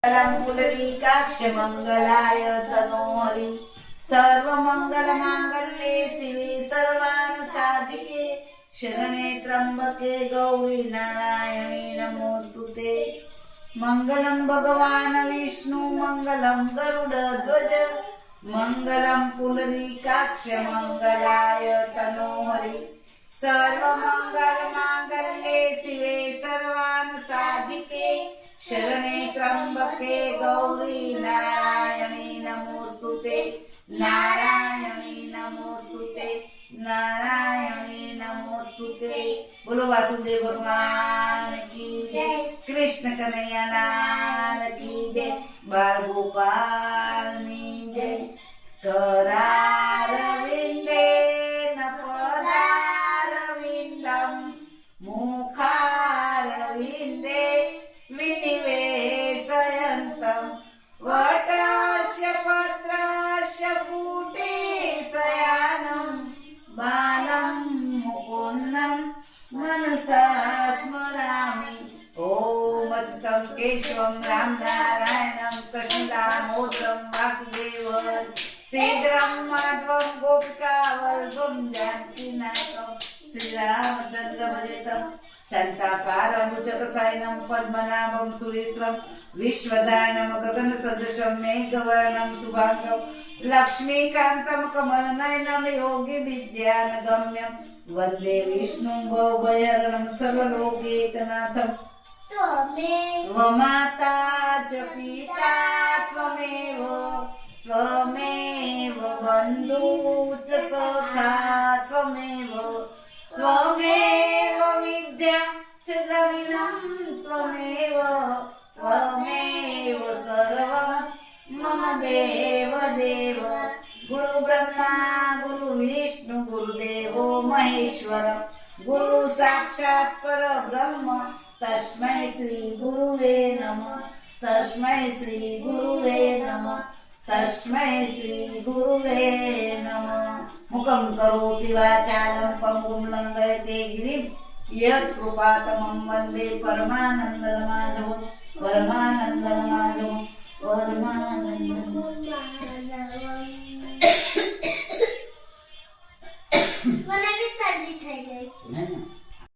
पुंडरीकाक्ष मंगलाय तनोहरि सर्वमंगलमांगल्ये शिवे सर्वार्थसाधिके शरणे त्र्यंबके गौरी नारायणी नमोस्तुते। मंगलम भगवान विष्णु मंगलम गरुडध्वज मंगलम पुंडरीकाक्ष मंगलाय तनोहरि सर्वमंगलमांगल्ये शिवे सर्वार्थसाधिके शरणे त्र्यंबके गौरी नारायणी नमोस्तुते। नारायणी नमोस्तुते नारायणी नमोस्तुते। बोलो वासुदेव भगवान की जय, कृष्ण कन्हैया लाल की जय, बाळ गोपाळनी जय। करारविंदे न पदारविंदम मुखारविंदे विनिवेशयन्तं वटस्य पत्रस्य पुटे शयानं बालं मुकुन्दं मनसा स्मरामि। ॐ अच्युतं केशवं राम नारायणं कृष्णदामोदरं वासुदेवं श्रीधरं माधवं गोपिकावल्लभं जानकीनाथं श्रीरामचन्द्र भजेतं शांताकारं भुजगशयनं पद्मनाभं सुरेश्वरं विश्वधारणं गगनसदृशं मेघवर्णं शुभांगं लक्ष्मीकान्तं कमलनयनं योगिविद्यानगम्यं वन्दे विष्णुं भवभयहरणं सर्वलोकैकनाथं। त्वमेव माता च पिता त्वमेव त्वमेव बन्धु च सखा त्वमेव त्वमेव विद्या च द्रविणं त्वमेव त्वमेव सर्वं मम देव देव। गुरु ब्रह्मा गुरु विष्णु गुरुदेवो महेश्वर गुरु साक्षात् परब्रह्म तस्मै श्री गुरुवे नमः तस्मै श्री गुरुवे नमः तस्मै श्री गुरुवे नमः। मुखं करोति वाचालं पंगुं लंघयते गिरिं यत्कृपातमं वन्दे परमानन्दमाधवं परमानन्दमाधवं परमानन्दमाधवं। મને બી શરદી થઈ ગઈ છે।